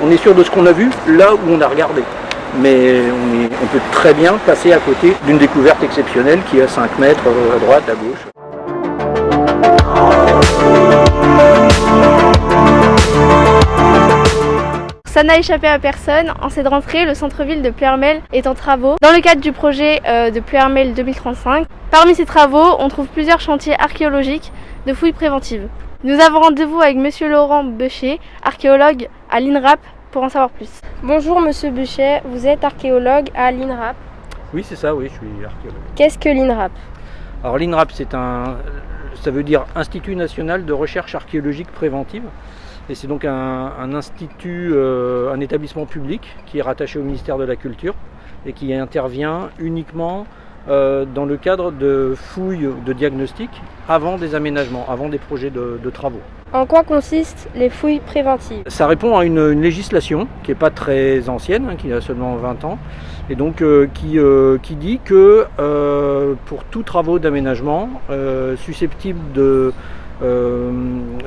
On est sûr de ce qu'on a vu là où on a regardé. Mais on peut très bien passer à côté d'une découverte exceptionnelle qui est à 5 mètres à droite, à gauche. Ça n'a échappé à personne, en cette rentrée, le centre-ville de Ploërmel est en travaux dans le cadre du projet de Ploërmel 2035. Parmi ces travaux, on trouve plusieurs chantiers archéologiques de fouilles préventives. Nous avons rendez-vous avec monsieur Laurent Beuchet, archéologue à l'INRAP, pour en savoir plus. Bonjour monsieur Beuchet, vous êtes archéologue à l'INRAP. Oui, c'est ça, oui, je suis archéologue. Qu'est-ce que l'INRAP? Alors l'INRAP, ça veut dire Institut National de Recherche Archéologique Préventive. Et c'est donc un institut, un établissement public qui est rattaché au ministère de la Culture et qui intervient uniquement dans le cadre de fouilles de diagnostic avant des aménagements, avant des projets de travaux. En quoi consistent les fouilles préventives? Ça répond à une législation qui n'est pas très ancienne, qui a seulement 20 ans, et donc qui dit que pour tous travaux d'aménagement susceptibles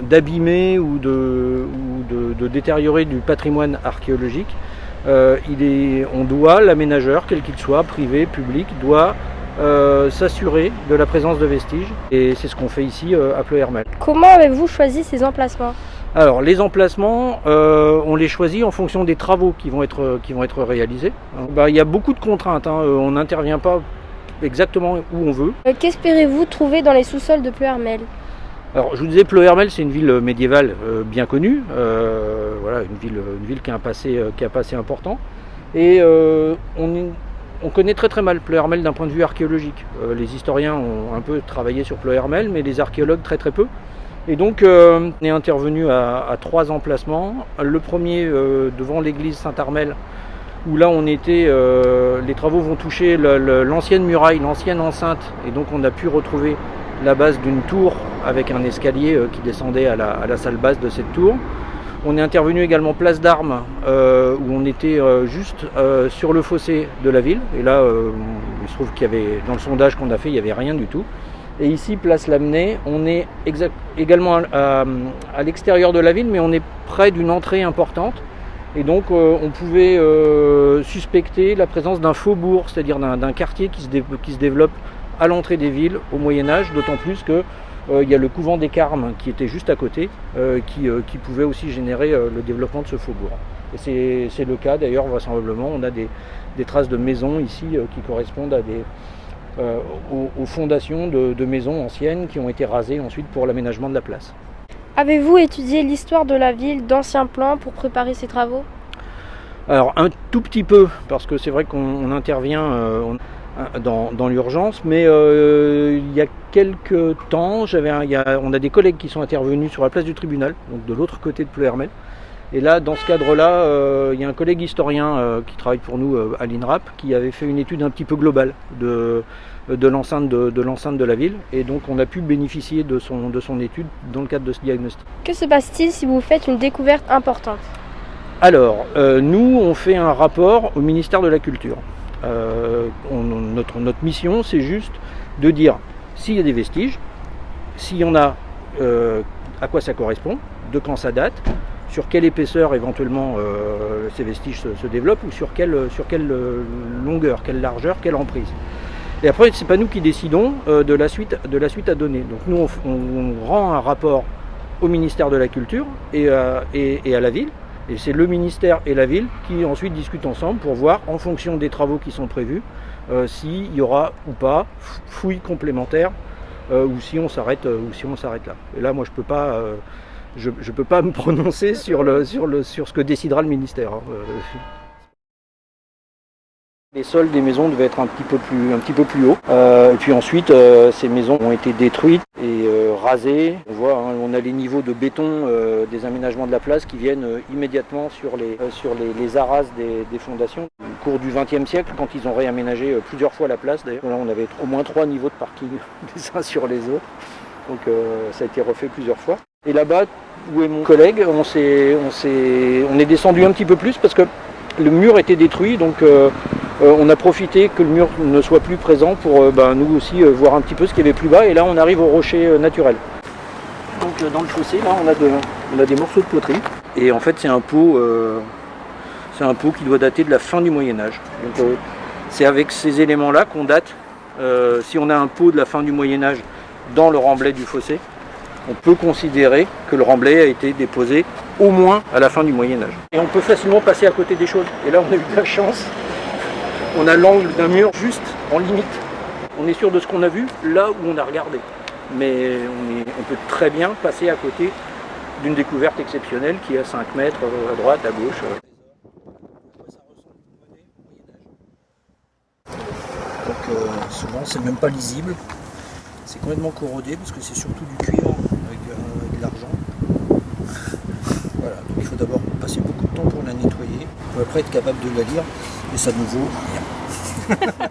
d'abîmer ou de détériorer du patrimoine archéologique, on doit, l'aménageur, quel qu'il soit, privé, public, doit s'assurer de la présence de vestiges, et c'est ce qu'on fait ici à Ploërmel. Comment avez-vous choisi ces emplacements? Alors les emplacements, on les choisit en fonction des travaux qui vont être réalisés. Il y a beaucoup de contraintes, on n'intervient pas exactement où on veut. Qu'espérez-vous trouver dans les sous-sols de Ploërmel? Alors je vous disais, Ploërmel, c'est une ville médiévale bien connue, voilà, une ville qui a un passé important, et on connaît très très mal Ploërmel d'un point de vue archéologique. Les historiens ont un peu travaillé sur Ploërmel, mais les archéologues très très peu. Et donc on est intervenu à 3 emplacements. Le premier devant l'église Saint-Armel, où là les travaux vont toucher l'ancienne muraille, l'ancienne enceinte, et donc on a pu retrouver la base d'une tour avec un escalier qui descendait à la salle basse de cette tour. On est intervenu également place d'Armes, où on était juste sur le fossé de la ville, et là il se trouve qu'il y avait, dans le sondage qu'on a fait, il n'y avait rien du tout. Et ici, place Lamennais, on est également à l'extérieur de la ville, mais on est près d'une entrée importante. Et donc on pouvait suspecter la présence d'un faubourg, c'est-à-dire d'un quartier qui se développe à l'entrée des villes au Moyen-Âge, d'autant plus que il y a le couvent des Carmes qui était juste à côté, qui pouvait aussi générer le développement de ce faubourg. Et c'est le cas d'ailleurs, vraisemblablement, on a des traces de maisons ici qui correspondent aux fondations de maisons anciennes qui ont été rasées ensuite pour l'aménagement de la place. Avez-vous étudié l'histoire de la ville, d'anciens plans pour préparer ces travaux? Alors un tout petit peu, parce que c'est vrai qu'on intervient dans l'urgence, mais il y a quelques temps, on a des collègues qui sont intervenus sur la place du tribunal, donc de l'autre côté de Ploërmel. Et là, dans ce cadre-là, il y a un collègue historien qui travaille pour nous à l'INRAP, qui avait fait une étude un petit peu globale de l'enceinte de la ville, et donc on a pu bénéficier de son étude dans le cadre de ce diagnostic. Que se passe-t-il si vous faites une découverte importante? Alors, nous, on fait un rapport au ministère de la Culture. Notre mission, c'est juste de dire s'il y a des vestiges, s'il y en a, à quoi ça correspond, de quand ça date, sur quelle épaisseur éventuellement ces vestiges se développent, ou sur quelle longueur, quelle largeur, quelle emprise. Et après, c'est pas nous qui décidons de la suite à donner. Donc nous, on rend un rapport au ministère de la Culture et à la ville. Et c'est le ministère et la ville qui ensuite discutent ensemble pour voir, en fonction des travaux qui sont prévus, s'il y aura ou pas fouilles complémentaires ou si on s'arrête là. Et là, moi, je peux pas me prononcer sur ce que décidera le ministère. Les sols des maisons devaient être un petit peu plus hauts. Et puis ensuite, ces maisons ont été détruites et rasées. On voit, on a les niveaux de béton des aménagements de la place qui viennent immédiatement sur les arases des fondations. Au cours du XXe siècle, quand ils ont réaménagé plusieurs fois la place, d'ailleurs, là on avait au moins 3 niveaux de parking les uns sur les autres. Donc ça a été refait plusieurs fois. Et là-bas, où est mon collègue, on est descendu un petit peu plus parce que le mur était détruit, donc on a profité que le mur ne soit plus présent pour nous aussi voir un petit peu ce qu'il y avait plus bas. Et là, on arrive au rocher naturel. Donc dans le fossé, là, on a des morceaux de poterie. Et en fait, c'est un pot C'est un pot qui doit dater de la fin du Moyen-Âge. Donc c'est avec ces éléments-là qu'on date. Si on a un pot de la fin du Moyen-Âge dans le remblai du fossé, on peut considérer que le remblai a été déposé au moins à la fin du Moyen-Âge. Et on peut facilement passer à côté des choses. Et là, on a eu de la chance. On a l'angle d'un mur juste en limite. On est sûr de ce qu'on a vu là où on a regardé. Mais on peut très bien passer à côté d'une découverte exceptionnelle qui est à 5 mètres à droite, à gauche. Donc souvent c'est même pas lisible, c'est complètement corrodé parce que c'est surtout du cuivre avec de l'argent. Voilà, donc il faut d'abord passer beaucoup de temps pour la nettoyer, pour après être capable de la lire et ça ne vaut rien.